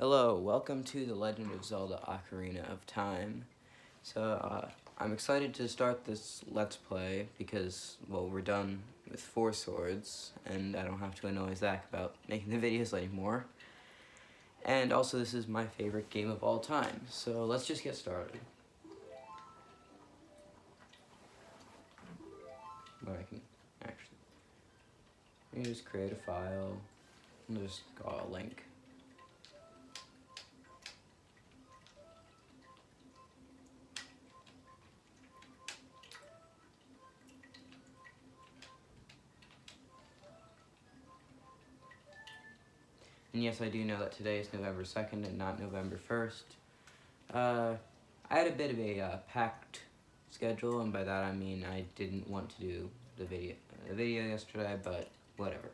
Hello, welcome to The Legend of Zelda Ocarina of Time. I'm excited to start this Let's Play because, well, we're done with 4 swords, and I don't have to annoy Zach about making the videos anymore. And also, this is my favorite game of all time, so let's just get started. But I can actually... Let me just create a file, and just call a link. And yes, I do know that today is November 2nd and not November 1st. I had a bit of a packed schedule, and by that I mean I didn't want to do the video yesterday, but whatever.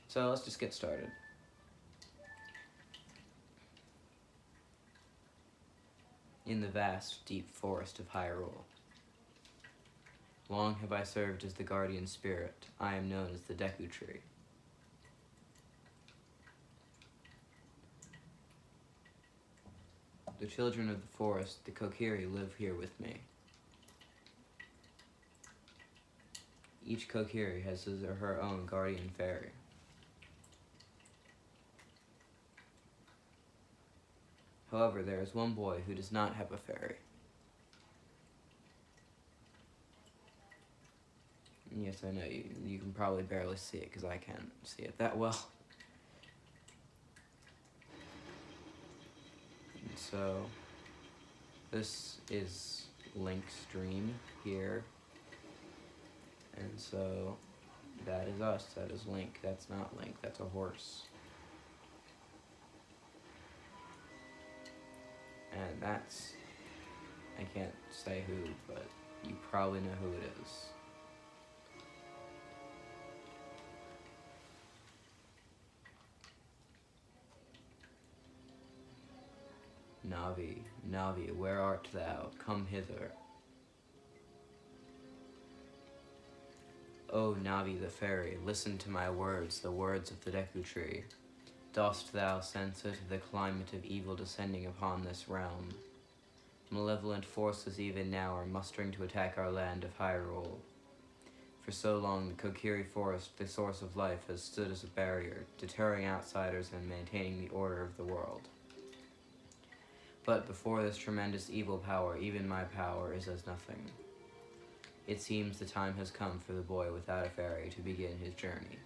So let's just get started. In the vast, deep forest of Hyrule. Long have I served as the guardian spirit. I am known as the Deku Tree. The children of the forest, the Kokiri, live here with me. Each Kokiri has his or her own guardian fairy. However, there is one boy who does not have a fairy. And yes, I know, you can probably barely see it because I can't see it that well. And so, this is Link's dream here. And so, that is us, that is Link. That's not Link, that's a horse. And that's, I can't say who, but you probably know who it is. Navi, Navi, where art thou? Come hither. O Navi the fairy, listen to my words, the words of the Deku Tree. Dost thou sense it, the climate of evil descending upon this realm? Malevolent forces even now are mustering to attack our land of Hyrule. For so long, the Kokiri Forest, the source of life, has stood as a barrier, deterring outsiders and maintaining the order of the world. But before this tremendous evil power, even my power is as nothing. It seems the time has come for the boy without a fairy to begin his journey.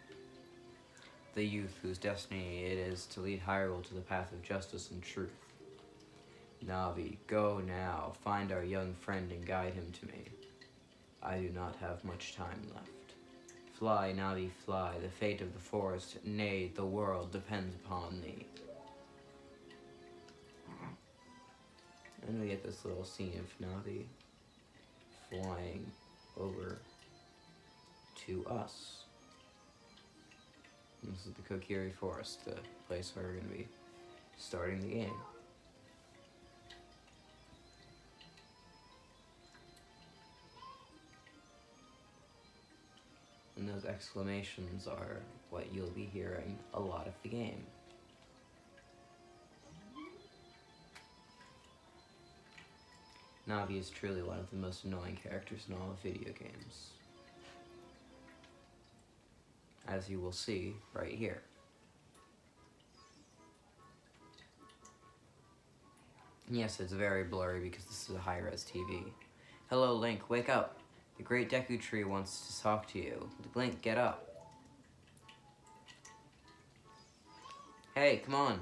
The youth whose destiny it is to lead Hyrule to the path of justice and truth. Navi, go now, find our young friend and guide him to me. I do not have much time left. Fly, Navi, fly, the fate of the forest, nay, the world depends upon thee. And we get this little scene of Navi flying over to us. And this is the Kokiri Forest, the place where we're going to be starting the game. And those exclamations are what you'll be hearing a lot of the game. Navi is truly one of the most annoying characters in all of video games, as you will see right here. And yes, it's very blurry because this is a high-res TV. Hello, Link, wake up! The great Deku Tree wants to talk to you. Link, get up. Hey, come on.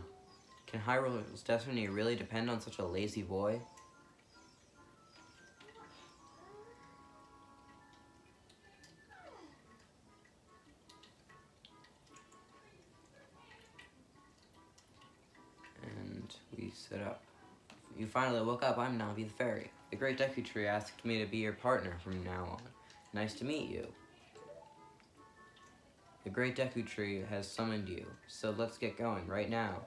Can Hyrule's destiny really depend on such a lazy boy? And we sit up. You finally woke up. I'm Navi the Fairy. The great Deku Tree asked me to be your partner from now on. Nice to meet you. The great Deku Tree has summoned you, so let's get going right now.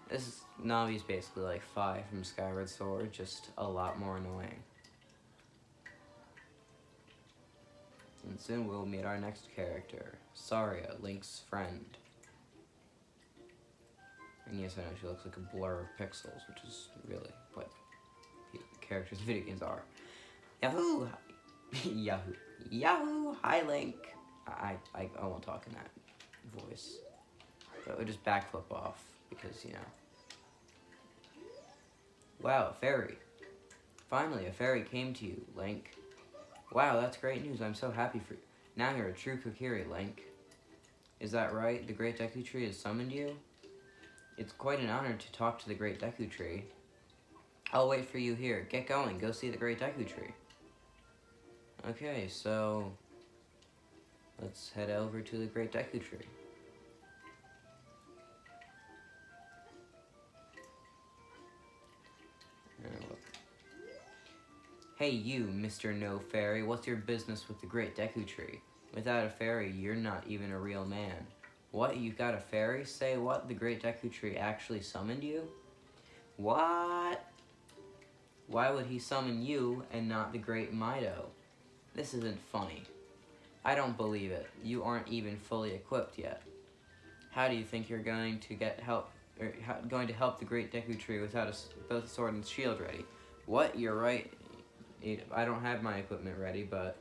This is Navi's basically like Fi from Skyward Sword, just a lot more annoying. And soon we'll meet our next character, Saria, Link's friend. And yes, I know she looks like a blur of pixels, which is really what characters in video games are. Yahoo! Yahoo! Yahoo! Hi, Link! I won't talk in that voice. But it would just backflip off, because, you know. Wow, a fairy. Finally, a fairy came to you, Link. Wow, that's great news. I'm so happy for you. Now you're a true Kokiri, Link. Is that right? The Great Deku Tree has summoned you? It's quite an honor to talk to the Great Deku Tree. I'll wait for you here. Get going. Go see the Great Deku Tree. Okay, so let's head over to the Great Deku Tree. Hey you, Mr. No Fairy, what's your business with the Great Deku Tree? Without a fairy, you're not even a real man. What, you've got a fairy? Say what, the Great Deku Tree actually summoned you? What? Why would he summon you and not the Great Mido? This isn't funny. I don't believe it. You aren't even fully equipped yet. How do you think you're going to get help, or going to help the Great Deku Tree without both a sword and shield ready? What? You're right. I don't have my equipment ready, but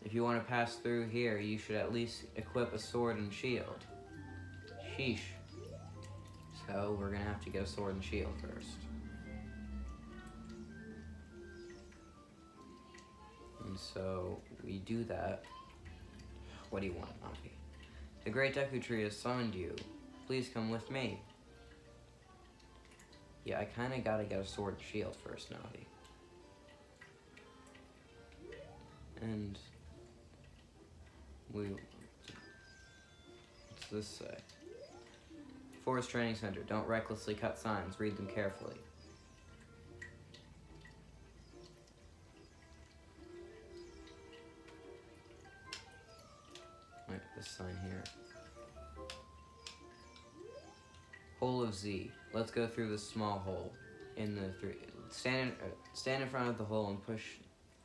if you want to pass through here, you should at least equip a sword and shield. Sheesh. So we're gonna have to get a sword and shield first. And so we do that. What do you want, Navi? The Great Deku Tree has summoned you. Please come with me. Yeah, I kinda gotta get a sword and shield first, Navi. And what's this say? Forest Training Center. Don't recklessly cut signs. Read them carefully. Right, this sign here. Hole of Z. Let's go through this small hole in the three. Stand in front of the hole and push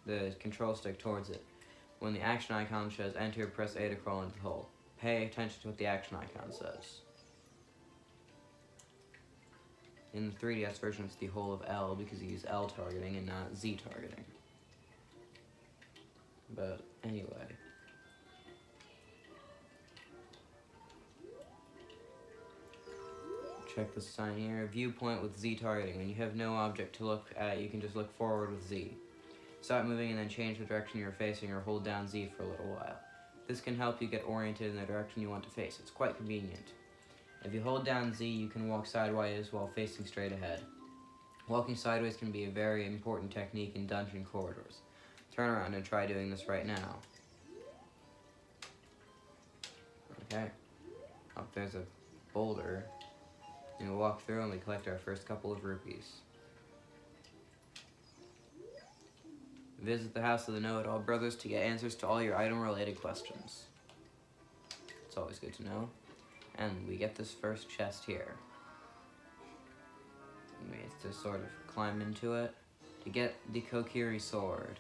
the control stick towards it. When the action icon says enter, press A to crawl into the hole. Pay attention to what the action icon says. In the 3DS version, it's the hole of L because you use L targeting and not Z targeting. But anyway. Check the sign here. Viewpoint with Z targeting. When you have no object to look at, you can just look forward with Z. Stop moving and then change the direction you're facing, or hold down Z for a little while. This can help you get oriented in the direction you want to face. It's quite convenient. If you hold down Z, you can walk sideways while facing straight ahead. Walking sideways can be a very important technique in dungeon corridors. Turn around and try doing this right now. Okay. Up there's a boulder. And we walk through and we collect our first couple of rupees. Visit the house of the Know-It-All Brothers to get answers to all your item-related questions. It's always good to know. And we get this first chest here. And we have to sort of climb into it to get the Kokiri sword.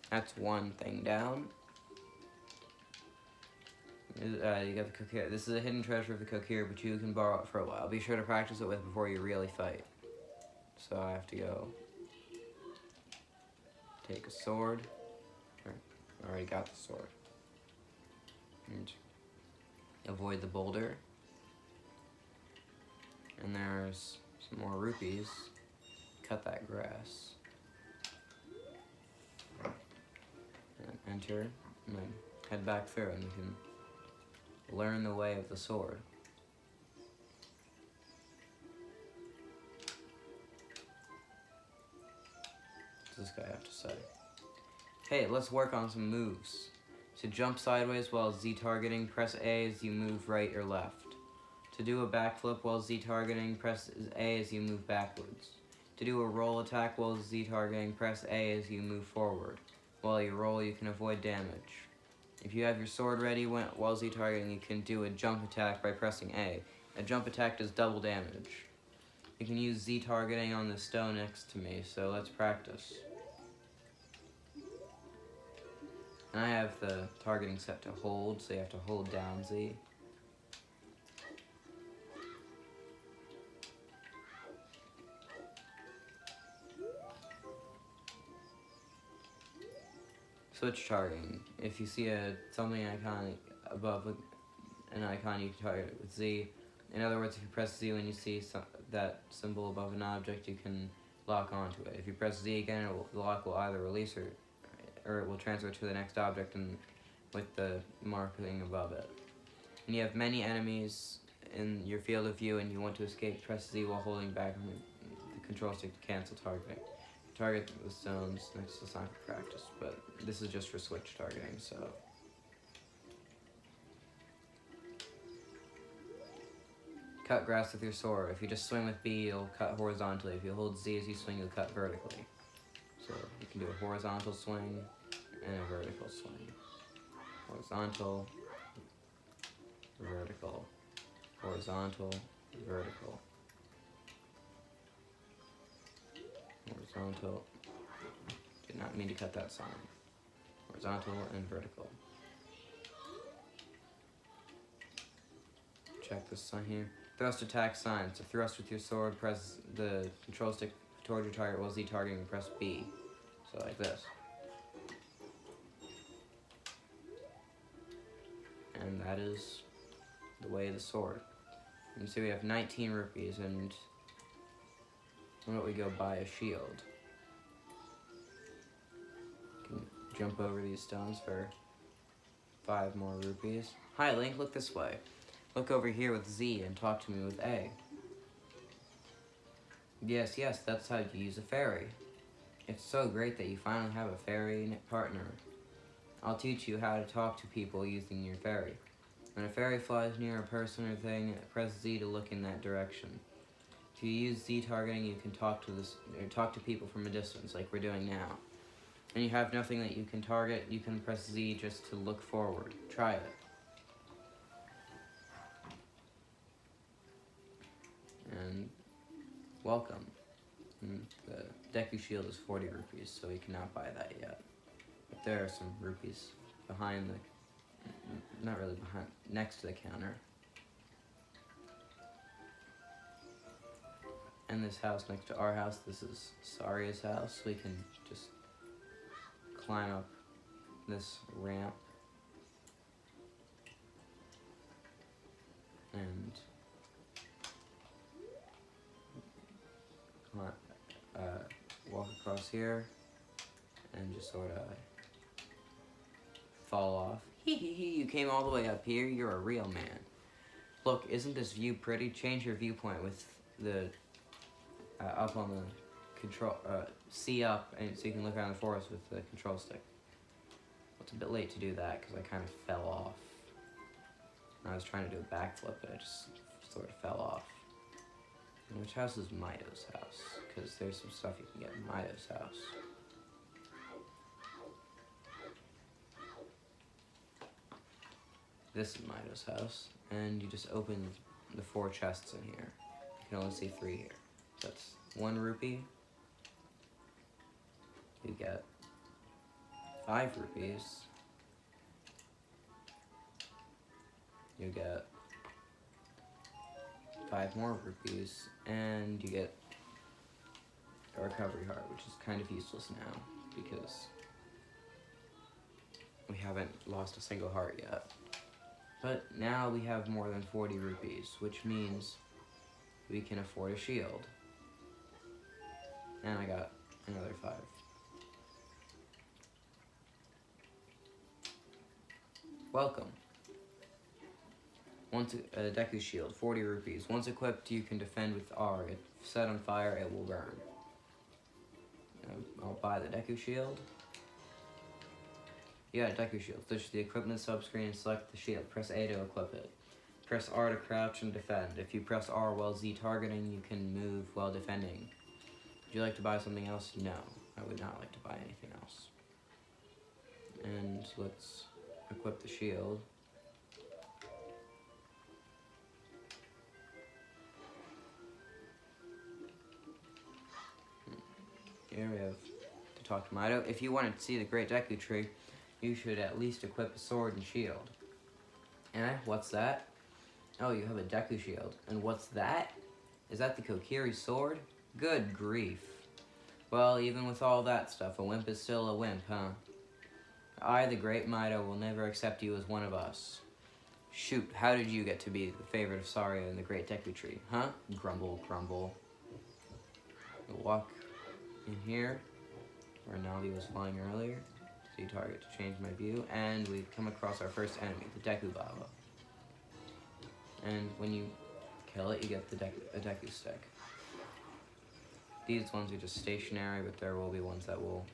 That's one thing down. You got the Kokiri. This is a hidden treasure of the Kokiri, but you can borrow it for a while. Be sure to practice it with before you really fight. So I have to go take a sword. I already got the sword. And avoid the boulder. And there's some more rupees. Cut that grass. And enter. And then head back through and you can learn the way of the sword. What does this guy have to say? Hey, let's work on some moves. To jump sideways while Z targeting, press A as you move right or left. To do a backflip while Z targeting, press A as you move backwards. To do a roll attack while Z targeting, press A as you move forward. While you roll, you can avoid damage. If you have your sword ready while Z targeting, you can do a jump attack by pressing A. A jump attack does double damage. You can use Z targeting on the stone next to me, so let's practice. And I have the targeting set to hold, so you have to hold down Z. Switch targeting. If you see something icon above an icon, you can target it with Z. In other words, if you press Z when you see that symbol above an object, you can lock onto it. If you press Z again, the lock will either release or it will transfer to the next object and with the marking above it. And you have many enemies in your field of view and you want to escape, press Z while holding back on the control stick to cancel targeting. Target the stones next to sign for practice, but this is just for switch targeting, so. Cut grass with your sword. If you just swing with B, you'll cut horizontally. If you hold Z as you swing, you'll cut vertically. So you can do a horizontal swing and a vertical swing. Horizontal, vertical, horizontal, vertical. Horizontal. Did not mean to cut that sign. Horizontal and vertical. Check this sign here. Thrust attack sign. So thrust with your sword, press the control stick toward your target while Z targeting and press B. So like this. And that is the way of the sword. You can see we have 19 rupees and why don't we go buy a shield? Can jump over these stones for 5 more rupees. Hi Link, look this way. Look over here with Z and talk to me with A. Yes, that's how you use a fairy. It's so great that you finally have a fairy partner. I'll teach you how to talk to people using your fairy. When a fairy flies near a person or thing, press Z to look in that direction. If you use Z targeting, you can talk to people from a distance, like we're doing now. And you have nothing that you can target, you can press Z just to look forward. Try it. And welcome. And the Deku Shield is 40 rupees, so we cannot buy that yet. But there are some rupees behind the, not really behind, next to the counter. And this house next to our house, this is Saria's house. We can just climb up this ramp. And walk across here and just sort of fall off. Hee hee hee, you came all the way up here, you're a real man. Look, isn't this view pretty? Change your viewpoint with the up on the control, C up, and so you can look around the forest with the control stick. Well, it's a bit late to do that because I kind of fell off. I was trying to do a backflip, but I just sort of fell off. And which house is Mido's house? Because there's some stuff you can get in Mido's house. This is Mido's house, and you just open the 4 chests in here. You can only see 3 here. So that's 1 rupee. You get 5 rupees. You get 5 more rupees, and you get a recovery heart, which is kind of useless now, because we haven't lost a single heart yet. But now we have more than 40 rupees, which means we can afford a shield. And I got another 5. Welcome. Once a Deku Shield, 40 rupees. Once equipped, you can defend with R. If set on fire, it will burn. I'll buy the Deku Shield. You got a Deku Shield. Switch to the equipment subscreen and select the shield. Press A to equip it. Press R to crouch and defend. If you press R while Z targeting, you can move while defending. Would you like to buy something else? No, I would not like to buy anything else. And let's equip the shield. Here we have to talk to Mido. If you wanted to see the Great Deku Tree, you should at least equip a sword and shield. What's that? Oh, you have a Deku Shield. And what's that? Is that the Kokiri sword? Good grief. Well, even with all that stuff, a wimp is still a wimp, huh? I, the Great Mido, will never accept you as one of us. Shoot, how did you get to be the favorite of Saria in the Great Deku Tree? Huh? Grumble, grumble. We'll walk in here, where Navi was flying earlier. See target to change my view, and we come across our first enemy, the Deku Baba. And when you kill it, you get a Deku stick. These ones are just stationary, but there will be ones that will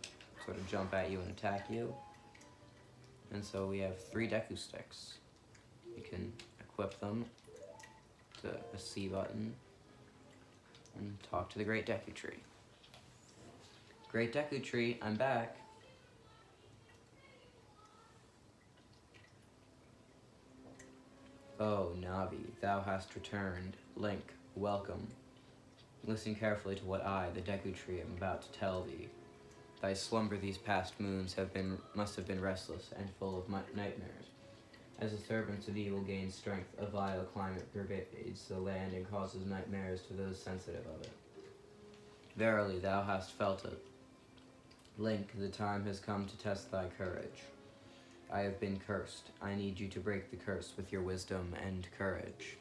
sort of jump at you and attack you. And so we have 3 Deku sticks. You can equip them to a C button and talk to the Great Deku Tree. Great Deku Tree, I'm back. Oh, Navi, thou hast returned. Link, welcome. Listen carefully to what I, the Deku Tree, am about to tell thee. Thy slumber these past moons must have been restless and full of nightmares. As the servants of evil gain strength, a vile climate pervades the land and causes nightmares to those sensitive of it. Verily, thou hast felt it. Link, the time has come to test thy courage. I have been cursed. I need you to break the curse with your wisdom and courage.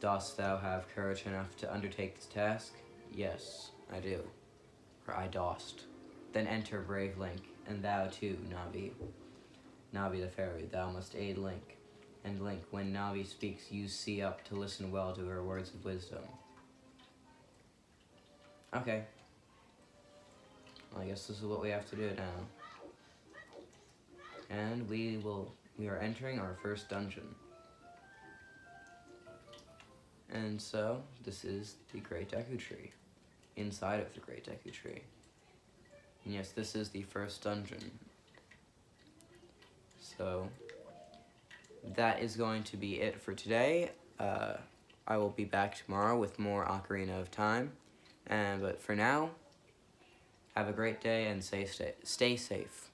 Dost thou have courage enough to undertake this task? Yes, I do. Or I dost. Then enter, brave Link, and thou too, Navi. Navi the fairy, thou must aid Link. And Link, when Navi speaks, you see up to listen well to her words of wisdom. Okay. Well, I guess this is what we have to do now. And we are entering our first dungeon. And so, this is the Great Deku Tree. Inside of the Great Deku Tree. And yes, this is the first dungeon. So, that is going to be it for today. I will be back tomorrow with more Ocarina of Time. But for now, have a great day and stay safe.